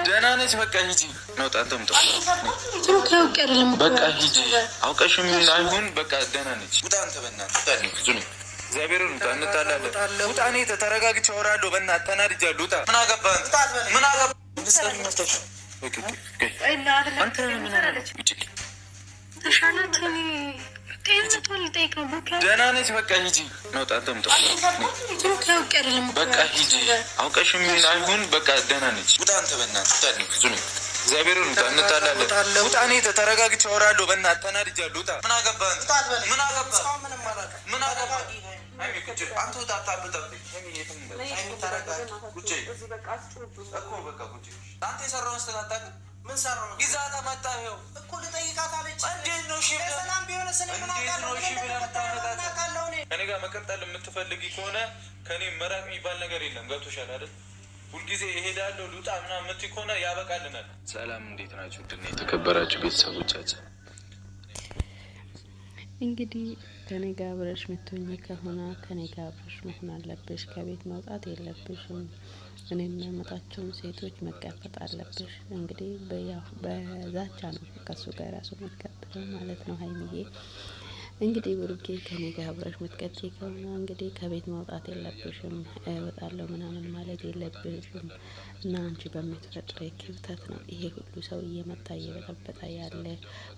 ደህና ነች። በቃ ሂጂ ነውጣ ተምጣ በቃ ሂጂ። አውቀሽም አይሁን በቃ ደህና ነች። ውጣ አንተ በእናትህ እግዚአብሔርን ውጣ። እንጣላለን። ውጣ። እኔ ተረጋግቼ አወራለሁ። በእናትህ ተናድጃለሁ። ውጣ። ምን አገባህ? ምን አገባህ? ደህና ነች። በቃ ሂጂ ነውጣ ተምጣ በቃ ሂጂ። አውቀሽም አይሁን በቃ ደህና ነች። ውጣ አንተ በእናትህ እግዚአብሔርን ውጣ። እንጣላለን። ውጣ። እኔ ተረጋግቼ አወራለሁ። በእናትህ ተናድጃለሁ። ውጣ። ምን አገባህ? ምን አገባህ? ምን አገባህ? አንተ ውጣ። አታብጠብኝ። አንተ የሰራውን ስተታታቅ ምን ሰራው ነው? ይዛ ተመጣ ይኸው እኮ ልጠይቃት አለች። እንዴት ነው? እሺ ሰላም ቢሆንስ እኔ ምን አውቃለሁ? ከእኔ ጋር መቀጠል የምትፈልጊ ከሆነ ከእኔ መራቅ የሚባል ነገር የለም። ገብቶሻል አይደል? ሁልጊዜ እሄዳለሁ ልውጣ ምናምን የምትይ ከሆነ ያበቃልናል። ሰላም፣ እንዴት ናችሁ? ድና የተከበራችሁ ቤተሰቦቻችን እንግዲህ ከኔ ጋር አብረሽ ምትሆኚ ከሆነ ከኔ ጋር አብረሽ መሆን አለብሽ። ከቤት መውጣት የለብሽም። እኔ የሚያመጣቸውን ሴቶች መጋፈጥ አለብሽ። እንግዲህ በዛቻ ነው ከሱ ጋር ራሱ መቀጠል ማለት ነው። ሀይሚዬ እንግዲህ ብሩኬ ከኔ ጋር አብረሽ ምትቀጥይ ከሆነ እንግዲህ ከቤት መውጣት የለብሽም። እወጣለሁ ምናምን ማለት የለብሽም። እና አንቺ በምትፈጥረ ክፍተት ነው ይሄ ሁሉ ሰው እየመጣ እየበጠበጠ ያለ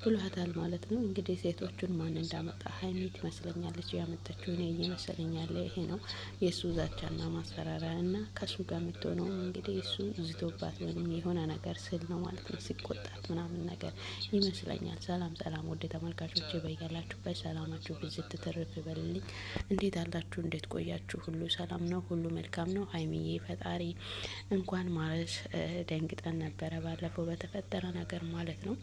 ብሏታል ማለት ነው። እንግዲህ ሴቶቹን ማን እንዳመጣ ሀይሚ ትመስለኛለች ያመጣችው። እኔ እየመሰለኝ ያለ ይሄ ነው የእሱ ዛቻና ማስፈራሪያ እና ከሱ ጋር የምትሆነው እንግዲህ እሱ ዝቶባት ወይም የሆነ ነገር ስል ነው ማለት ነው። ሲቆጣት ምናምን ነገር ይመስለኛል። ሰላም ሰላም፣ ወደ ተመልካቾች በያላችሁበት ሰላማችሁ ብዝት ትርፍ ይበልልኝ። እንዴት አላችሁ? እንዴት ቆያችሁ? ሁሉ ሰላም ነው? ሁሉ መልካም ነው? ሀይሚዬ ፈጣሪ እንኳን ማለት ደንግጠን ነበረ ባለፈው በተፈጠረ ነገር ማለት ነው።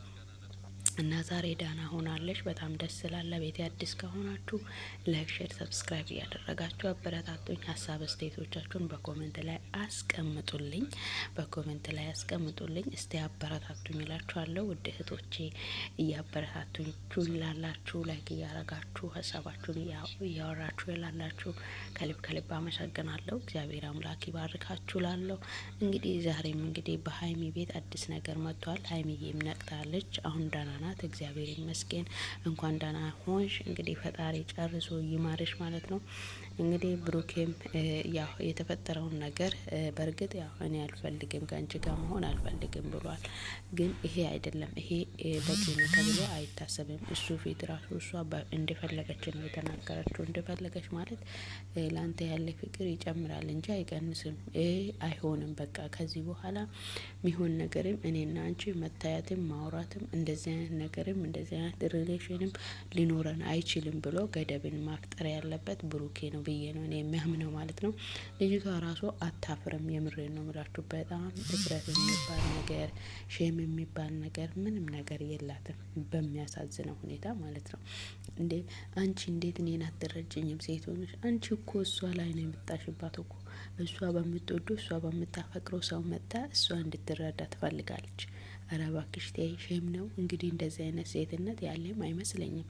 እና ዛሬ ዳና ሆናለች። በጣም ደስ ስላለ ቤት አዲስ ከሆናችሁ ላይክ፣ ሼር፣ ሰብስክራይብ እያደረጋችሁ አበረታቱኝ። ሀሳብ አስተያየቶቻችሁን በኮሜንት ላይ አስቀምጡልኝ። እስቲ አበረታቱኝ እላችኋለሁ። ውድ እህቶቼ እያበረታቱኝ ላላችሁ ላይክ እያረጋችሁ ሀሳባችሁን እያወራችሁ ላላችሁ ከልብ አመሰግናለሁ። እግዚአብሔር አምላክ ይባርካችሁ ላለሁ። እንግዲህ ዛሬም እንግዲህ በሀይሚ ቤት አዲስ ነገር መጥቷል። ሀይሚዬም ነቅታለች። አሁን ዳና ናት። እግዚአብሔር ይመስገን። እንኳን ዳና ሆንሽ። እንግዲህ ፈጣሪ ጨርሶ ይማርሽ ማለት ነው። እንግዲህ ብሩኬም ያው የተፈጠረውን ነገር በእርግጥ ያው እኔ አልፈልግም ከአንቺ ጋር መሆን አልፈልግም ብሏል። ግን ይሄ አይደለም፣ ይሄ በቂ ነው ተብሎ አይታሰብም። እሱ ፊት ራሱ እሷ እንደፈለገች ነው የተናገረችው። እንደፈለገች ማለት ለአንተ ያለ ፍቅር ይጨምራል እንጂ አይቀንስም። አይሆንም። በቃ ከዚህ በኋላ ሚሆን ነገርም እኔና አንቺ መታየትም ማውራትም እንደዚህ አይነት ነገርም እንደዚህ አይነት ሪሌሽንም ሊኖረን አይችልም ብሎ ገደብን ማፍጠር ያለበት ብሩኬ ነው ብዬ ነው እኔ የሚያምነው ማለት ነው። ልጅቷ ራሱ አታፍርም። የምሬን ነው የምላችሁ። በጣም ድፍረት የሚባል ነገር ሼም የሚባል ነገር ምንም ነገር የላትም በሚያሳዝነው ሁኔታ ማለት ነው። እንዴ አንቺ እንዴት እኔን አትረጅኝም? ሴት ሆነሽ አንቺ እኮ እሷ ላይ ነው የምታሽባት እኮ። እሷ በምትወዱ እሷ በምታፈቅረው ሰው መጣ እሷ እንድትረዳ ትፈልጋለች። ኧረ እባክሽ ተይ፣ ሼም ነው እንግዲህ። እንደዚህ አይነት ሴትነት ያለም አይመስለኝም።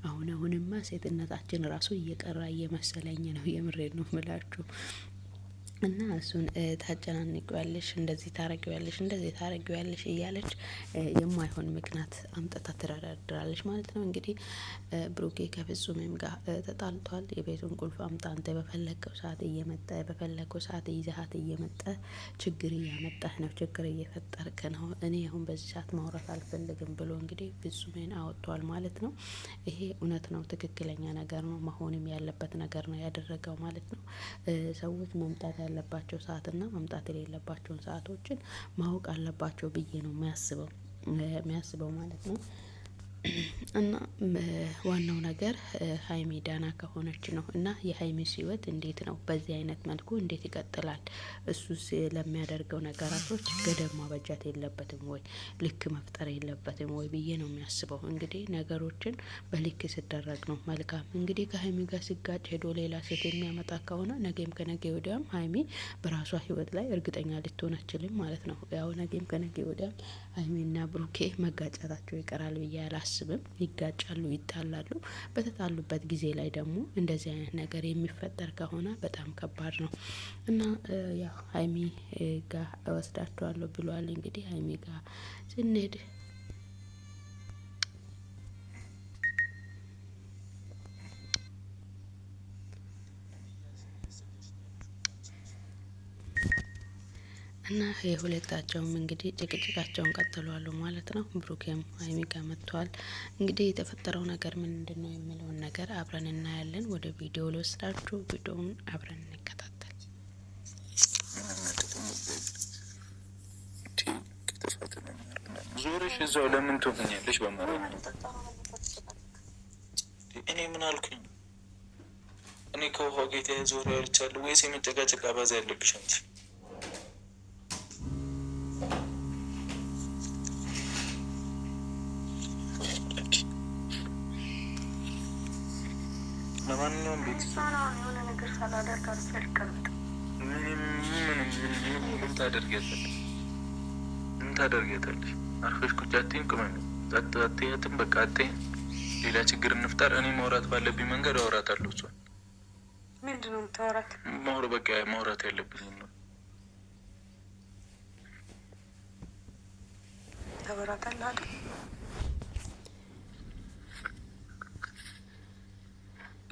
አሁንማ ሴትነታችን ራሱ እየቀራ እየመሰለኝ ነው። የምሬድ ነው ምላችሁ። እና እሱን ታጨናንቂዋለሽ፣ እንደዚህ ታረጊዋለሽ እያለች የማይሆን ምክንያት አምጥታ ትደረድራለች ማለት ነው። እንግዲህ ብሩኬ ከፍጹምም ጋር ተጣልቷል። የቤቱን ቁልፍ አምጣ አንተ በፈለገው ሰዓት እየመጣ በፈለገው ሰዓት ይዘሃት እየመጣ ችግር እያመጣህ ነው፣ ችግር እየፈጠርክ ነው። እኔ አሁን በዚህ ሰዓት ማውራት አልፈልግም ብሎ እንግዲህ ፍጹሜን አወጥቷል ማለት ነው። ይሄ እውነት ነው፣ ትክክለኛ ነገር ነው፣ መሆንም ያለበት ነገር ነው ያደረገው ማለት ነው። ሰዎች መምጣት ያለባቸው ሰዓትና መምጣት የሌለባቸውን ሰዓቶችን ማወቅ አለባቸው ብዬ ነው የሚያስበው ማለት ነው። እና ዋናው ነገር ሀይሚ ዳና ከሆነች ነው። እና የሀይሚስ ህይወት እንዴት ነው? በዚህ አይነት መልኩ እንዴት ይቀጥላል? እሱስ ለሚያደርገው ነገራቶች ገደብ ማበጃት የለበትም ወይ? ልክ መፍጠር የለበትም ወይ ብዬ ነው የሚያስበው። እንግዲህ ነገሮችን በልክ ሲደረግ ነው መልካም። እንግዲህ ከሀይሚ ጋር ሲጋጭ ሄዶ ሌላ ሴት የሚያመጣ ከሆነ ነገም ከነገ ወዲያም ሀይሚ በራሷ ህይወት ላይ እርግጠኛ ልትሆን አችልም ማለት ነው። ያው ነገም ከነገ ወዲያም ሀይሚና ብሩኬ መጋጨታቸው ይቀራል ብዬ አላስብም። ይጋጫሉ፣ ይጣላሉ። በተጣሉበት ጊዜ ላይ ደግሞ እንደዚህ አይነት ነገር የሚፈጠር ከሆነ በጣም ከባድ ነው እና ያው ሀይሚ ጋር እወስዳቸዋለሁ ብሏል። እንግዲህ ሀይሚ ጋር ስንሄድ እና የሁለታቸውም እንግዲህ ጭቅጭቃቸውን ቀጥሏሉ ማለት ነው። ብሩኬም ሀይሚ ጋር መጥተዋል። እንግዲህ የተፈጠረው ነገር ምንድን ነው የሚለውን ነገር አብረን እናያለን። ወደ ቪዲዮ ልወስዳችሁ፣ ቪዲዮውን አብረን እንከታተል። ዞርሽ እዛው ለምን ትሆኛለሽ? እኔ ምን አልኩኝ? እኔ ከውሃ ጌታ ዞር ያልቻለሁ ወይስ የመጨቃጨቅ አባዛ ያለብሽ አንቺ? ለማንኛውም ቤት የሆነ ነገር ሳላደርግ አልፈልግም። ምን ታደርጊያለሽ? አርፈሽ ቁጭ አትይም? ቅመም ጸጥ አትያትም? በቃ አትይም? ሌላ ችግር እንፍጠር። እኔ ማውራት ባለብኝ መንገድ አወራታለሁ። እሷን ምንድን ነው የምታወራት? በቃ ማውራት ያለብኝ ነው። ታወራታለህ አይደል?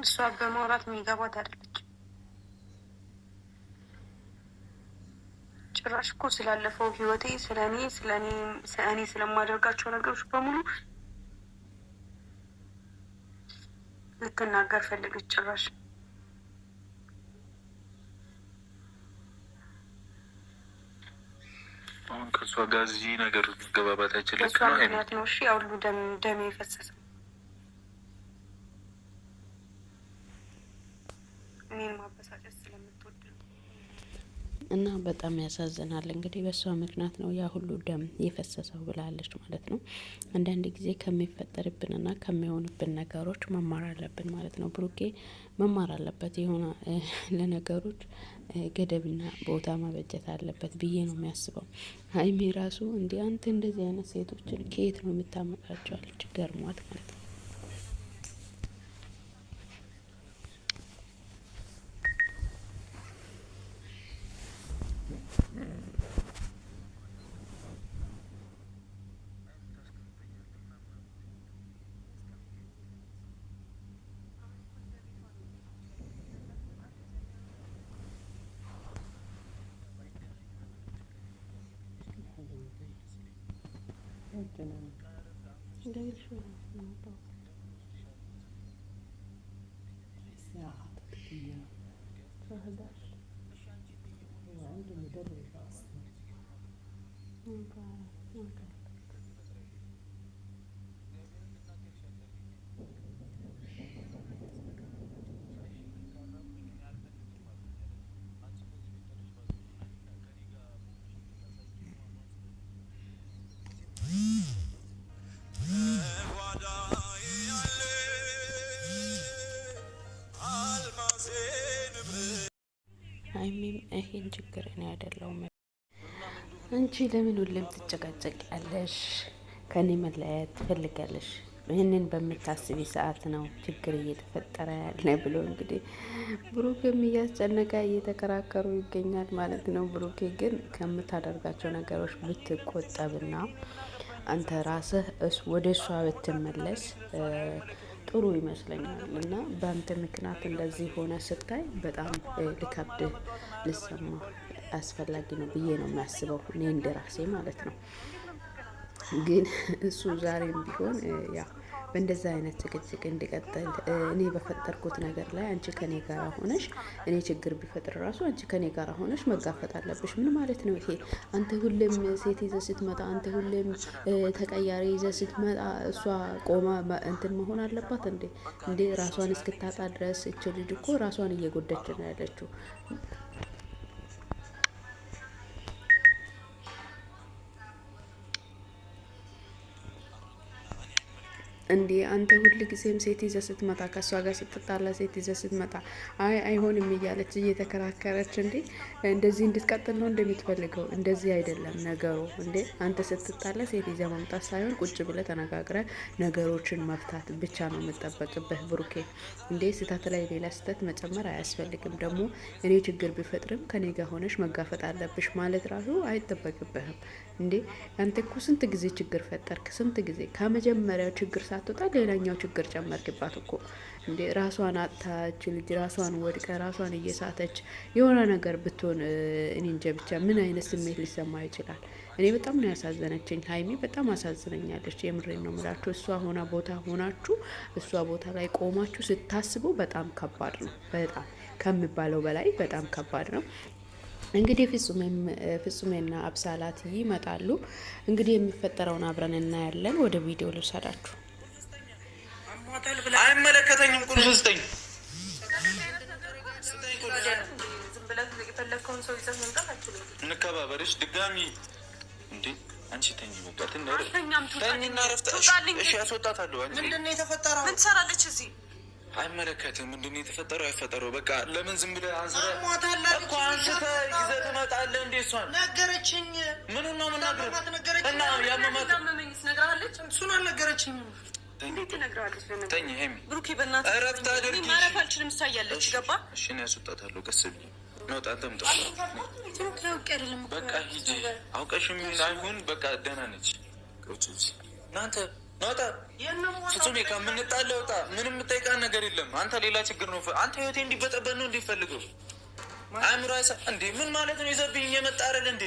እሷ በማውራት የሚገባት አይደለች። ጭራሽ እኮ ስላለፈው ህይወቴ እኔ ስለማደርጋቸው ነገሮች በሙሉ ልትናገር ፈልገች። ጭራሽ አሁን ከእሷ ጋር እዚህ ነገር መገባባታችን ልክ ነው። ምክንያት ነው። እሺ ያው ሁሉ ደሜ የፈሰሰው እኔን ማበሳጨት ስለምትወድ ነው። እና በጣም ያሳዝናል። እንግዲህ በእሷ ምክንያት ነው ያ ሁሉ ደም የፈሰሰው ብላለች ማለት ነው። አንዳንድ ጊዜ ከሚፈጠርብንና ከሚሆንብን ነገሮች መማር አለብን ማለት ነው። ብሩኬ መማር አለበት። የሆነ ለነገሮች ገደብና ቦታ ማበጀት አለበት ብዬ ነው የሚያስበው። ሀይሚ ራሱ እንዲህ አንተ እንደዚህ አይነት ሴቶችን ከየት ነው የምታመጣቸው? አለች ገርሟት ማለት ነው። ሀይሚም ይሄን ችግር እኔ አይደለሁም። አንቺ ለምን ሁሌም ትጨቃጨቂያለሽ? ከኔ መለያየት ትፈልጋለሽ? ይህንን በምታስቢ ሰዓት ነው ችግር እየተፈጠረ ያለ ብሎ እንግዲህ ብሩክም እያስጨነቀ እየተከራከሩ ይገኛል ማለት ነው። ብሩኬ ግን ከምታደርጋቸው ነገሮች ብትቆጠብና አንተ ራስህ ወደ እሷ ብትመለስ ጥሩ ይመስለኛል። እና በአንተ ምክንያት እንደዚህ ሆነ ስታይ በጣም ልከብድህ ልሰማ አስፈላጊ ነው ብዬ ነው የሚያስበው እኔ እንደራሴ ማለት ነው። ግን እሱ ዛሬም ቢሆን ያ በእንደዛ አይነት ጭቅጭቅ እንዲቀጥል እኔ በፈጠርኩት ነገር ላይ አንቺ ከኔ ጋር ሆነሽ እኔ ችግር ቢፈጥር ራሱ አንቺ ከኔ ጋር ሆነሽ መጋፈጥ አለብሽ። ምን ማለት ነው ይሄ? አንተ ሁሌም ሴት ይዘህ ስትመጣ፣ አንተ ሁሌም ተቀያሪ ይዘህ ስትመጣ እሷ ቆማ እንትን መሆን አለባት እንዴ? እንዴ ራሷን እስክታጣ ድረስ እች ልጅ እኮ ራሷን እየጎዳች ነው ያለችው። እንዴ አንተ ሁል ጊዜም ሴት ይዘህ ስትመጣ ከእሷ ጋር ስትጣላ ሴት ይዘህ ስትመጣ አይሆንም እያለች እየተከራከረች እንዴ እንደዚህ እንድትቀጥል ነው እንደምትፈልገው? እንደዚህ አይደለም ነገሩ። እንዴ አንተ ስትጣላ ሴት ይዘህ መምጣት ሳይሆን ቁጭ ብለህ ተነጋግረህ ነገሮችን መፍታት ብቻ ነው የምጠበቅብህ ብሩኬ። እንዴ ስህተት ላይ ሌላ ስህተት መጨመር አያስፈልግም። ደግሞ እኔ ችግር ቢፈጥርም ከኔ ጋር ሆነሽ መጋፈጥ አለብሽ ማለት ራሱ አይጠበቅብህም። እንዴ አንተ እኮ ስንት ጊዜ ችግር ፈጠርክ? ስንት ጊዜ ከመጀመሪያው ችግር ሳትወጣ ሌላኛው ችግር ጨመርክባት እኮ። እንዴ ራሷን አጥታች ልጅ ራሷን ወድቀ ራሷን እየሳተች የሆነ ነገር ብትሆን እኔ እንጃ ብቻ ምን አይነት ስሜት ሊሰማ ይችላል? እኔ በጣም ነው ያሳዘነችኝ ሀይሚ፣ በጣም አሳዝነኛለች። የምሬን ነው የምላችሁ። እሷ ቦታ ሆናችሁ እሷ ቦታ ላይ ቆማችሁ ስታስቡ በጣም ከባድ ነው። በጣም ከሚባለው በላይ በጣም ከባድ ነው። እንግዲህ ፍጹሜና አብሳላት ይመጣሉ። እንግዲህ የሚፈጠረውን አብረን እናያለን። ወደ ቪዲዮ ልውሰዳችሁ። አይመለከተኝም። ቁልፍ ስጠኝ። እንከባበርሽ ድጋሚ እንዴ አንቺ ተኝ በቃ ተኝና ረፍት። እሺ ያስወጣታለሁ። አንቺ ምንድን ነው የተፈጠረው? ምን ትሰራለች እዚህ? አይመለከትም። ምንድን ነው የተፈጠረው? አይፈጠረው በቃ ለምን ዝም ብለህ አንስተህ እኮ አንስተህ ይዘህ ትመጣለህ እንዴ? እሷን ነገረችኝ። ምኑን ነው የምናገረው? እና ያመማት ነግራለች። እሱን አልነገረችኝም። ተኝ ሄሚ ብሩኬ፣ በእናትህ እረፍት አድርጊ። ማረፍ አልችልም። ሳያለች ገባ። እሺ ነው ያስወጣታለሁ። ቀስ ብዬ ነው ጣንተም ጠፋ። በቃ ሂጂ። አውቀሽም አይሁን በቃ ደህና ነች። ቁጭ እናንተ ናታ ፍጹሜ ከምንጣለው ወጣ። ምንም የምጠይቃን ነገር የለም። አንተ ሌላ ችግር ነው። አንተ ህይወቴ እንዲበጠበጥ ነው እንዲፈልገው አእምሮ እንዴ ምን ማለት ነው? ይዘብኝ የመጣ አይደል እንዴ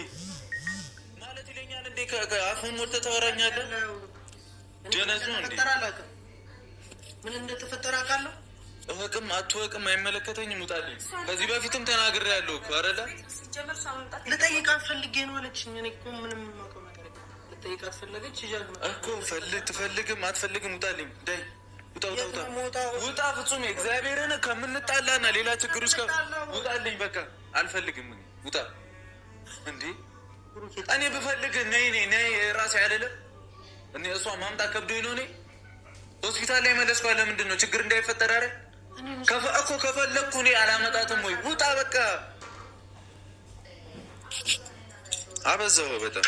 ማለት ይለኛል እንዴ? ከአፉን ሞልተህ ታወራኛለህ። ደነዝ ነው እንዴ? ምን እንደተፈጠረ አውቃለሁ። እወቅም አትወቅም አይመለከተኝም። ውጣልኝ። ከዚህ በፊትም ተናግሬያለሁ እኮ አይደለ? ልጠይቃት ፈልጌ ነው አለችኝ። እኔ እኮ ምንም የማውቀው ነገር ልጠይቃት ፈለገች እኮ። ትፈልግም አትፈልግም ውጣልኝ። ዳይ ውጣ ፍጹም እግዚአብሔርን ከምንጣላና ሌላ ችግር ውስጥ ውጣልኝ። በቃ አልፈልግም። ውጣ እንዴ እኔ ብፈልግ ነይ ራሴ አይደለም እኔ እሷ ማምጣት ከብዶኝ ነው። እኔ ሆስፒታል ላይ መለስኳ። ለምንድን ነው ችግር እንዳይፈጠር? አረ እኮ ከፈለግኩ እኔ አላመጣትም ወይ? ውጣ በቃ። አበዛው በጣም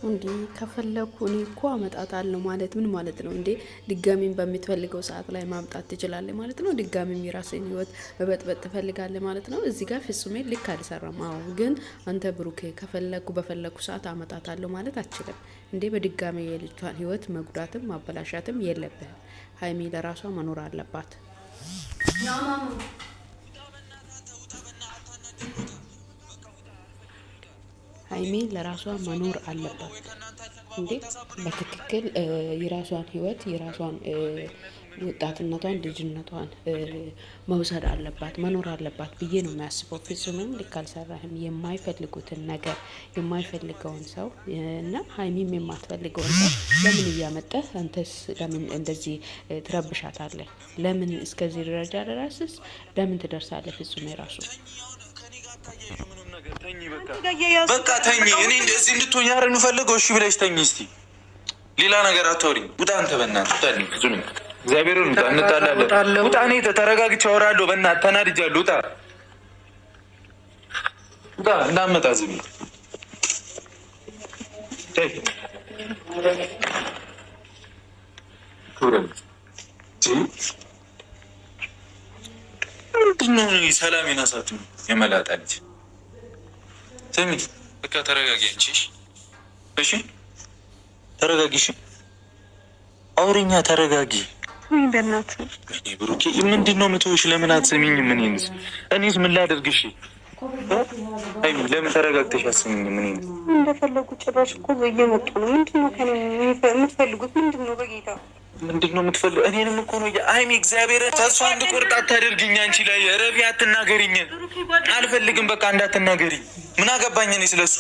እንዴ ከፈለኩ እኔ እኮ አመጣታለሁ ማለት ምን ማለት ነው እንዴ? ድጋሚም በምትፈልገው ሰዓት ላይ ማምጣት ትችላለህ ማለት ነው። ድጋሚም የራስህን ህይወት መበጥበጥ ትፈልጋለህ ማለት ነው። እዚህ ጋር ፍጹሜ ልክ አልሰራም። አዎ ግን አንተ ብሩኬ በፈለኩ ሰዓት አመጣታለሁ ማለት አትችልም እንዴ። በድጋሚ የልጅቷን ህይወት መጉዳትም ማበላሻትም የለብህም። ሀይሚ ለራሷ መኖር አለባት። ሀይሚ ለራሷ መኖር አለባት እንዴ በትክክል የራሷን ህይወት የራሷን ወጣትነቷን ልጅነቷን መውሰድ አለባት መኖር አለባት ብዬ ነው የሚያስበው። ፍጹምም ልክ አልሰራህም። የማይፈልጉትን ነገር የማይፈልገውን ሰው እና ሀይሚም የማትፈልገውን ሰው ለምን እያመጣህ አንተስ ለምን እንደዚህ ትረብሻታለህ? ለምን እስከዚህ ደረጃ ደረስስ? ለምን ትደርሳለህ? ፍጹም የራሱ በቃ ተኝ። እኔ እንደዚህ እንድትሆኝ ያረን ፈልገው። እሺ ብለሽ ተኝ። እስቲ ሌላ ነገር አታውሪኝ። ውጣ አንተ በእናትህ ውጣልኝ። ፍጹም እግዚአብሔርን ውጣ። እንጣላለን። ውጣ። እኔ ተረጋግቼ አወራለሁ። በእናትህ ተናድጃለሁ። ውጣ ውጣ። እንዳትመጣ ዝም ተይ። ምንድን ነው ሰላሜን አሳጡኝ የመላጣ ልጅ። ስሚ በቃ ተረጋጊ። አንቺ እሺ ተረጋጊ። እሺ አውሪኛ ተረጋጊ። በእናትህ እኔ ብሩኬ ምንድን ነው የምትውሽ? ለምን አትሰሚኝም? እኔስ ምን ላድርግ? እሺ አይ ለምን ተረጋግተሽ አትሰሚኝም? እንደፈለጉ ጭራሽ እኮ እየመጡ ነው። ምንድን ነው ከእኔ የምትፈልጉት? ምንድን ነው በጌታ ነው የምትፈልገው? እኔንም እኮ ነው አይሚ። እግዚአብሔር ተስፋ እንድቆርጥ አታደርግኝ። አንቺ ላይ ረቢ አትናገሪኝ። አልፈልግም። በቃ እንዳትናገሪኝ። ምን አገባኝ እኔ ስለሱ።